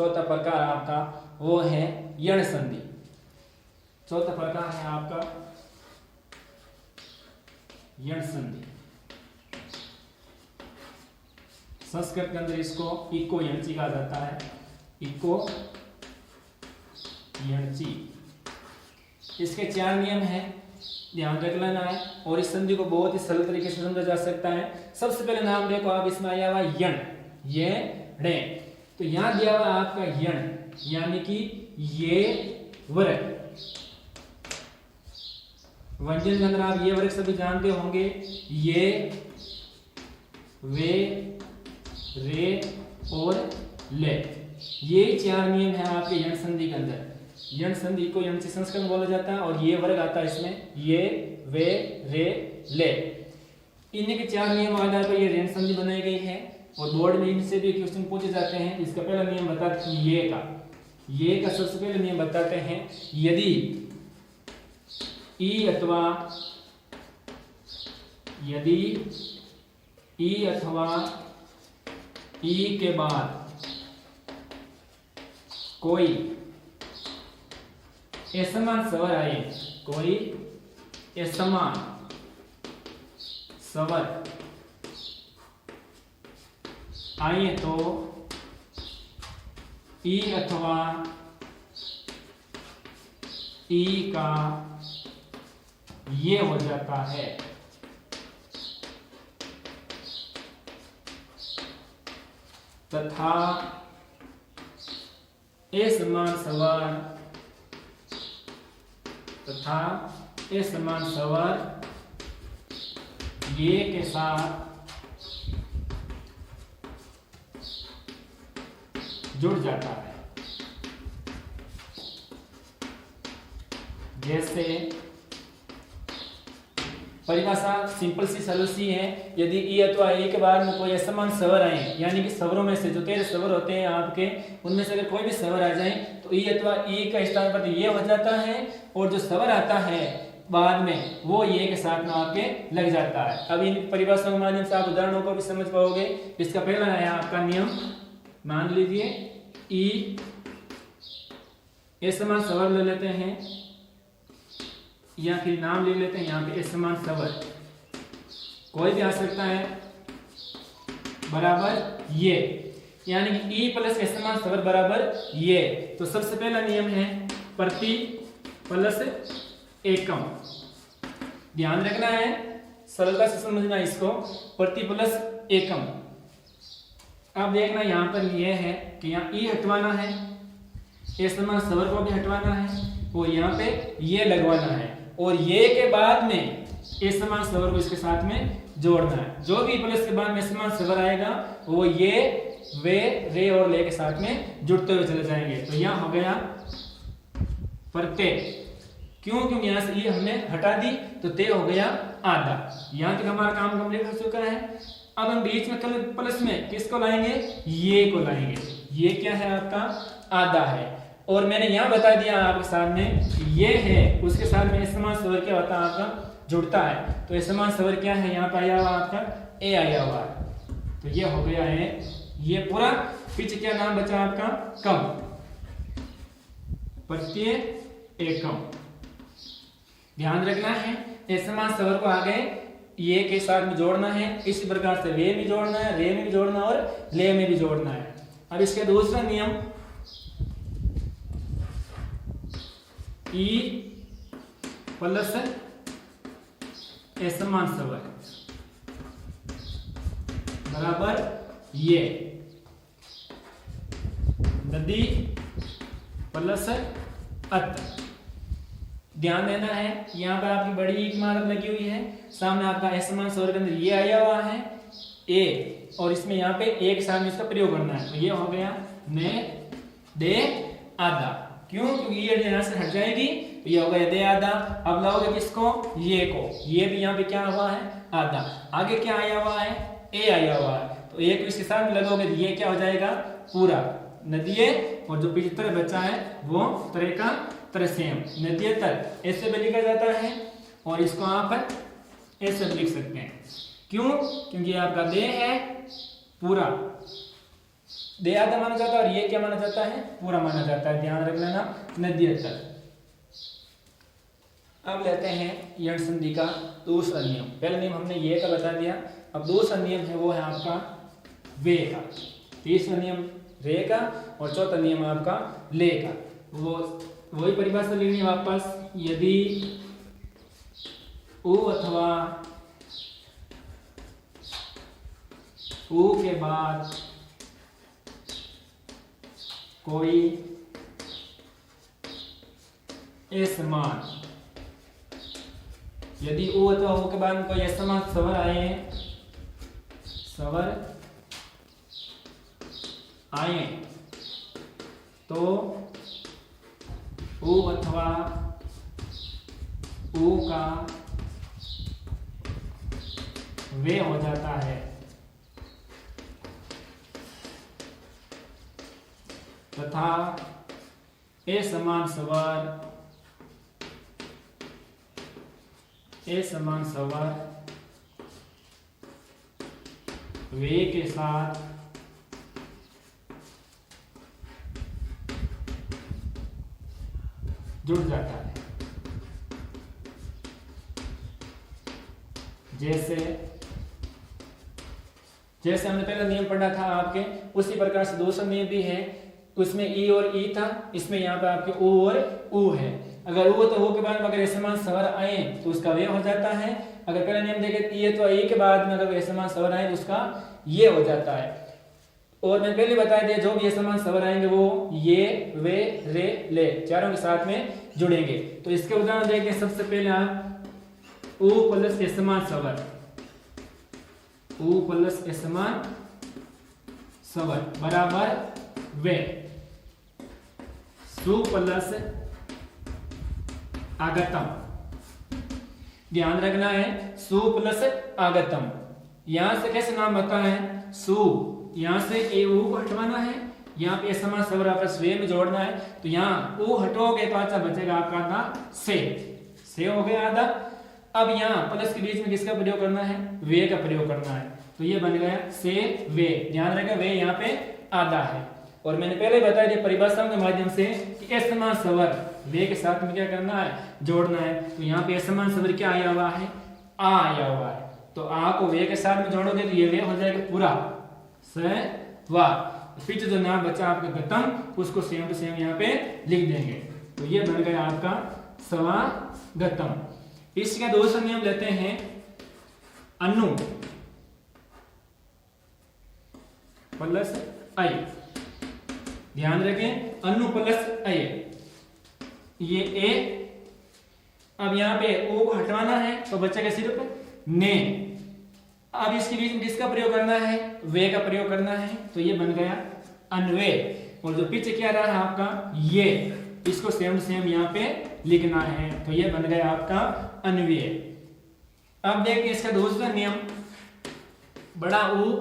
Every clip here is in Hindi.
चौथा प्रकार आपका वो है यण संधि। चौथा प्रकार है आपका यण संधि। संस्कृत के अंदर इसको इको यणची कहा जाता है, इको यणची। इसके 4 नियम हैं, ध्यान रख लेना है और इस संधि को बहुत ही सरल तरीके से समझा जा सकता है। सबसे पहले नाम देखो आप, इसमें आया हुआ यण, ये णे, तो यहां दिया हुआ आपका यण यानी कि ये वर्ग। व्यंजन के अंदर आप ये वर्ग सभी जानते होंगे, ये, वे, रे और ले, ये 4 नियम है आपके यण संधि के अंदर। यण संधि को यण से संस्कृत बोला जाता है और ये वर्ग आता है इसमें, ये, वे, रे, ले। इन्हीं के 4 नियम आधार पर ये यण संधि बनाई गई है और बोर्ड में इनसे भी क्वेश्चन पूछे जाते हैं। इसका पहला नियम बताते हैं ये का सबसे पहले नियम बताते हैं, यदि ई अथवा ई के बाद कोई असमान स्वर आए, कोई असमान स्वर आए तो ई अथवा ई का ये हो जाता है। तथा असमान स्वर ये के साथ जुड़ जाता है। जैसे परिभाषा सिंपल सी सरल सी है, यदि ई अथवा ए के बाद में कोई असमान स्वर आए, यानी कि स्वरों में से जो 13 स्वर होते हैं आपके, उनमें से अगर कोई भी स्वर आ जाए तो ई अथवा ई का स्थान पर ये हो जाता है और जो स्वर आता है बाद में वो ये के साथ में आपके लग जाता है। अब इन परिभाषाओं के माध्यम से आप उदाहरणों को भी समझ पाओगे। इसका पहला है आपका नियम, मान लीजिए ई असमान स्वर ले लेते हैं या फिर नाम ले लेते हैं यहाँ पे असमान स्वर, कोई भी आ सकता है, बराबर ये, यानी कि ई प्लस असमान स्वर बराबर ये। तो सबसे पहला नियम है प्रति प्लस एकम, ध्यान रखना है, सरलता से समझना इसको, प्रति प्लस एकम। अब देखना यहाँ पर ये है कि यहाँ ई हटवाना है, असमान स्वर को भी हटवाना है और यहाँ पे ये लगवाना है और ये के बाद में असमान स्वर को इसके साथ में जोड़ना है। जो भी प्लस के बाद में असमान स्वर आएगा वो ये, वे, रे और ले के साथ में जुड़ते हुए चले जाएंगे। तो यहाँ हो गया प्रत्यय, क्यों? क्योंकि यहाँ से ये हमने हटा दी तो ते हो गया आधा। यहाँ तक हमारा काम कंप्लीट हो चुका है। अब हम बीच में प्लस में किसको लाएंगे? ये को लाएंगे। ये क्या है आपका? आधा है। और मैंने यहाँ बता दिया आपके सामने ये है, उसके साथ में असमान स्वर क्या होता है आपका? जुड़ता है। तो असमान स्वर क्या है? यहाँ पे आया हुआ आपका ए आया हुआ है, तो ये हो गया है ये पूरा। पीछे क्या नाम बचा आपका? कम, प्रत्यय एकम। ध्यान रखना है असमान स्वर को आगे ये के साथ में जोड़ना है, इसी प्रकार से वे में जोड़ना है, रे में भी जोड़ना है और ले में भी जोड़ना है। अब इसके दूसरा नियम, ई प्लस असमान स्वर बराबर ये, नदी प्लस अत। ध्यान देना है यहाँ पर आपकी बड़ी इमारत लगी हुई है, सामने आपका असमान स्वर के अंदर ये आया हुआ है ए, और इसमें यहाँ पे एक साथ में इसका प्रयोग करना है। तो ये हो गया ने दे आधा। क्यों? क्योंकि ये यहाँ से हट जाएगी तो ये हो गया दे आधा। अब लाओगे किसको? ये को। ये भी यहाँ पे क्या हुआ है? आधा। आगे क्या आया हुआ है? ए आया हुआ है, तो ए को इसके साथ में लगोगे तो ये क्या हो जाएगा? पूरा नदिये, और जो पिछतर बचा है वो तरह का तरसेम, नदिये तर ऐसे भी लिखा जाता है, और इसको आप ऐसे लिख सकते हैं। क्यों? क्योंकि आपका दे है पूरा दे आधा माना जाता है और ये क्या माना जाता है, पूरा माना जाता है, ध्यान रखना ना, नद्यतर। अब लेते हैं यण संधि का दूसरा नियम। पहला नियम हमने ये का बता दिया, अब दूसरा नियम है वो है आपका वे का, तीसरा नियम रे का और चौथा नियम आपका ले का। वो वही परिभाषा लेनी है वापस, यदि उ अथवा उ के बाद कोई असमान, यदि उ अथवा उ के बाद कोई असमान स्वर आए, स्वर आए तो उ अथवा उ का वे हो जाता है तथा असमान स्वर वे के साथ जुड़ जाता है। जैसे हमने पहला नियम पढ़ा था आपके, उसी प्रकार से दूसरा नियम भी है, उसमें ई और ई था, इसमें यहाँ पे आपके ओ और उ है। अगर उ तो उ के बाद में अगर असमान स्वर आए तो उसका वे हो जाता है। अगर पहला नियम देखें ये तो ई के बाद में अगर असमान स्वर आए तो उसका ये हो जाता है। और मैंने पहले बता दिया जो भी असमान स्वर आएंगे वो ये, वे, रे, ले चारों के साथ में जुड़ेंगे। तो इसके उदाहरण देखें, सबसे पहले आप उ प्लस असमान स्वर, उ प्लस असमान स्वर बराबर वे, सु प्लस आगतम। ध्यान रखना है सु प्लस आगतम। यहां से कैसे नाम आता है, सु यहां से ए उ को हटवाना है, यहाँ पे असमान स्वर आपस वे में जोड़ना है, तो यहाँ उ हटोगे तो अच्छा बचेगा आपका ना से हो गया आधा। अब यहाँ प्लस के बीच में किसका प्रयोग करना है, वे का प्रयोग करना है, तो ये बन गया से वे। ध्यान रखें वे यहाँ पे आधा है। और मैंने पहले बताया दिया परिभाषाओं के माध्यम से कि असमान स्वर वे के साथ में क्या करना है, जोड़ना है। तो यहाँ पे असमान स्वर क्या आया हुआ है, आ आया हुआ है, तो आ को वे के साथ में जोड़ोगे तो ये वे हो जाएगा पूरा स वा। पीछे जो नाम बचा आपका गतम उसको सेम टू सेम यहाँ पे लिख देंगे, तो ये बन गया आपका सवा गतम। इसका दूसरा नियम लेते हैं अनु प्लस आई। ध्यान रखें अनु प्लस आई, ये ए। अब यहाँ पे ओ को हटवाना है तो बचेगा सिर्फ ने। अब इसके बीच में किसका प्रयोग करना है, वे का प्रयोग करना है, तो ये बन गया अनवे। और जो पीछे क्या रहा है आपका ये, इसको सेम सेम यहाँ पे लिखना है, तो ये बन गया आपका अन्वय। अब देखिए इसका दूसरा नियम, बड़ा उ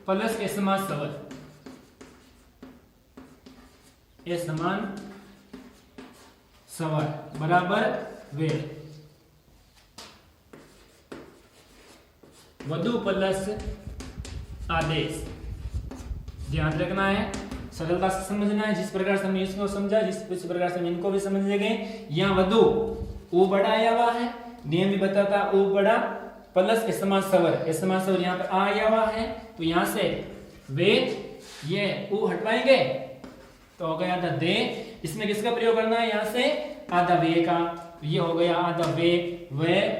प्लस असमान स्वर, असमान स्वर बराबर वे, वधु प्लस आदेश। ध्यान रखना है, सरलता से समझना है, जिस प्रकार से हमने इसको समझा जिस प्रकार से हम इनको भी समझेंगे। यहाँ वधु उ बड़ा आया हुआ है, नियम भी बताता उ बड़ा प्लस असमान स्वर यहाँ पे आ आया हुआ है, तो यहाँ से वे ये उ हटवाएंगे तो हो गया आधा दे। इसमें किसका प्रयोग करना है, यहाँ से आधा वे का, तो ये हो गया आधा वे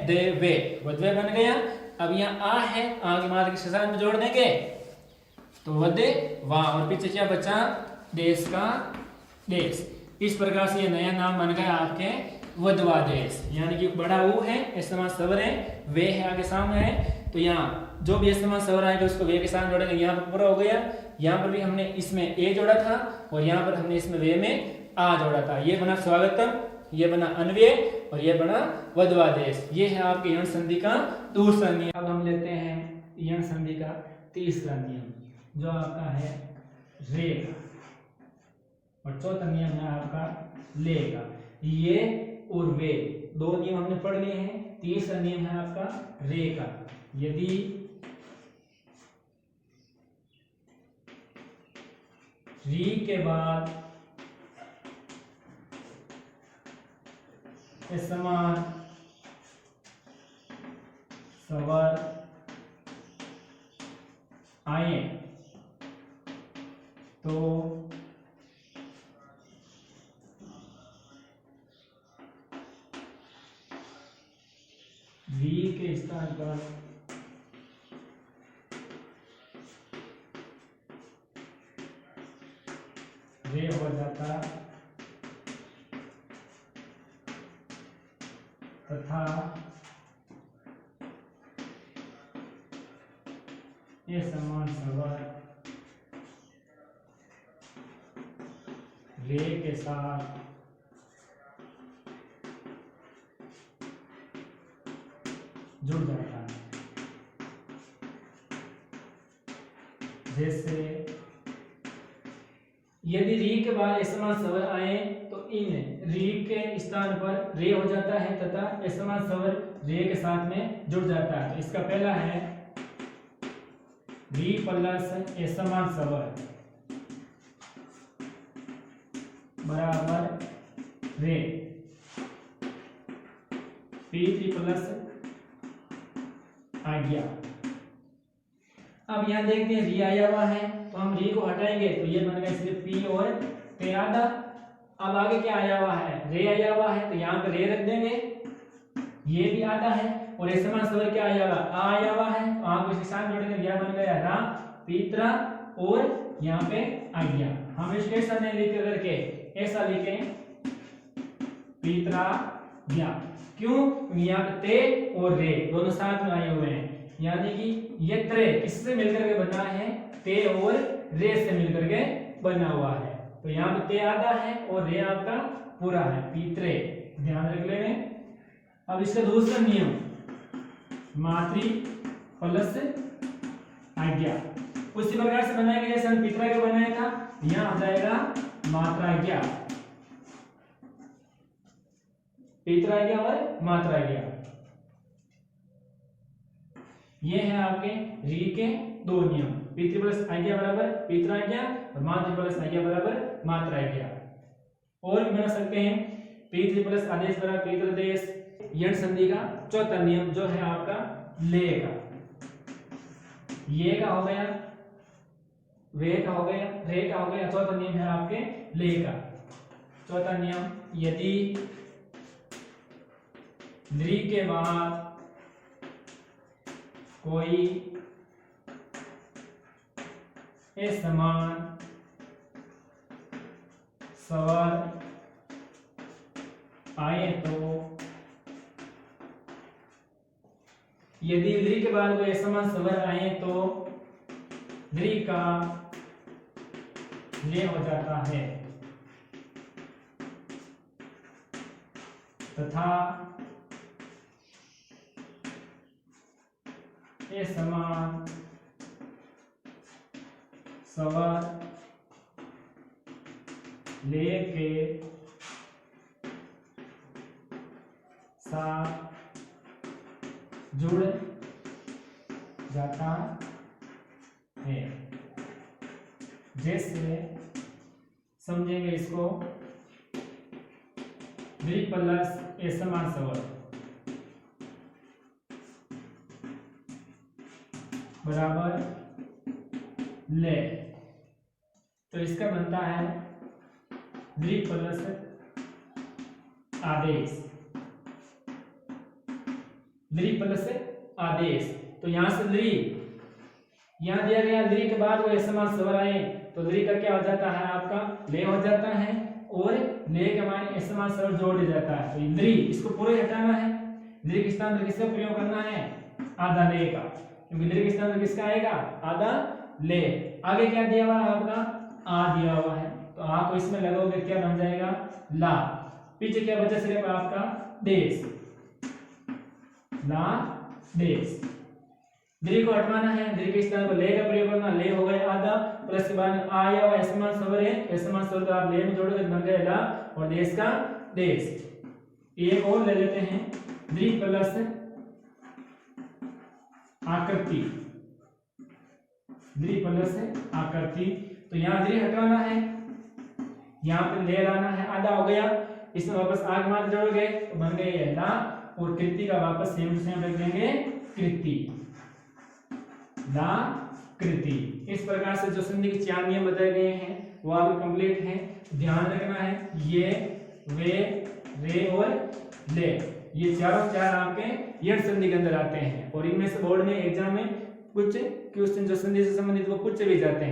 दे वे, वधवे बन गया। अब यहाँ आ है, आ की मात्रा के साथ में जोड़ देंगे तो वधे वाह, और पीछे क्या बचा, देश का देश। इस प्रकार से ये नया नाम बन गया आपके वधवा देश। यानी कि बड़ा ऊ है, असमान स्वर है, वे है आगे सामने है, तो यहाँ जो भी असमान स्वर आएगा उसको वे के साथ जोड़ेंगे। यहाँ पर पूरा हो गया, यहाँ पर भी हमने इसमें ए जोड़ा था और यहाँ पर हमने इसमें वे में आ जोड़ा था। ये बना स्वागतम, ये बना अन्वय और ये बना वधवा देश। ये है आपके यण संधि का दूसरा नियम। अब हम लेते हैं यण संधि का तीसरा नियम जो आपका है रे का, और चौथा नियम है आपका ले का। ये और वे दो नियम हमने पढ़ लिए हैं। तीसरा नियम है आपका रे का, यदि री के बाद समान स्वर आए तो वी के स्थान पर रे हो जाता तथा ये समान स्वर रे के साथ जुड़ जाता है। जैसे यदि री के बाद असमान स्वर आए तो इन री के स्थान पर रे हो जाता है तथा असमान स्वर रे के साथ में जुड़ जाता है। तो इसका पहला है री प्लस असमान स्वर बराबर रे, P3 प्लस आ गया। अब यहां देखते हैं री आया हुआ है तो हम री को हटाएंगे तो ये बन गया सिर्फ पी और ते आधा। अब आगे क्या आया हुआ है, रे आया हुआ है तो यहाँ पे रे रख देंगे, ये भी आधा है और ये समान स्वर क्या आया हुआ, आ आया हुआ है तो आप इसके साथ जोड़ेंगे, यह बन गया रा पीत्रा और यहाँ पे आ गया। हम इसके ऐसा नहीं लिख करके ऐसा लिखे पीत्रा गया, क्यों, यहाँ पे ते और रे दोनों साथ में आए हुए हैं, यानी कि ये त्रे किससे मिलकर के बना है, ते और रे से मिलकर के बना हुआ है। तो यहाँ पे ते आधा है और रे आपका पूरा है, पीत्रे, ध्यान रख लेंगे। अब इसका दूसरा नियम मातृ प्लस आज्ञा उसी प्रकार से बनाएंगे जैसे हम पितरा का बनाया था, यहाँ आ जाएगा मात्राज्ञा, पितराज्ञा और मात्राज्ञा। ये है आपके री के दो नियम, पितृ प्लस आज्ञा बराबर पितराज्ञा और मातृ प्लस आज्ञा बराबर मात्राज्ञा। और भी बना सकते हैं पितृ प्लस आदेश बराबर पितृदेश। यण संधि का चौथा नियम जो है आपका ले का, ये का हो गया, वे का हो गया, रे का हो गया, चौथा नियम है आपके ले का। चौथा नियम यदि ली के बाद कोई समान स्वर आए तो यदि ली के बाद कोई समान स्वर आए तो ली का ले हो जाता है तथा ये समान स्वर ले के साथ जुड़ जाता है। जैसे समझेंगे इसको, ली प्लस ए समान स्वर बराबर ले, तो इसका बनता है ली प्लस आदेश, ली प्लस आदेश। तो यहां से ली, यहां दिया गया ली के बाद वो समान स्वर आए तो ली का क्या हो जाता है आपका ले हो जाता है और ले के माने समान स्वर जोड़ दिया जाता है। तो ली इसको पूरे हटाना है, ली के स्थान पर किसका प्रयोग करना है, आधा ले का, क्योंकि ली के स्थान पर किसका आएगा आधा ले। आगे क्या दिया हुआ है आपका आ दिया हुआ है तो आ को इसमें लगाओगे क्या बन जाएगा ला, पीछे क्या बचा सिर्फ आपका देश, ला देश। ली को हटवाना है, ली के स्थान पर ले का प्रयोग करना, ले हो गया आधा प्लस के बाद आया हुआ समान स्वर है, समान स्वर को आप ले में जोड़ोगे बन गया ला और देश का देश। एक और ले लेते हैं ली प्लस आकृति, ली प्लस आकृति। तो यहाँ दरी हटवाना है, यहाँ पे ले लाना है, आधा हो गया, इसमें वापस आग मात्र जोड़ोगे तो बन गए ये ला, और कृति का वापस सेम टू सेम रख देंगे कृति, ला कृति। इस प्रकार से जो संधि के 4 नियम बताए गए हैं वो आपके कंप्लीट हैं। ध्यान रखना है ये, वे, रे और ले, ये चारों चार आपके यण संधि के अंदर आते हैं, और इनमें से बोर्ड में एग्जाम में कुछ क्वेश्चन जो संधि से संबंधित वो पूछे भी जाते हैं।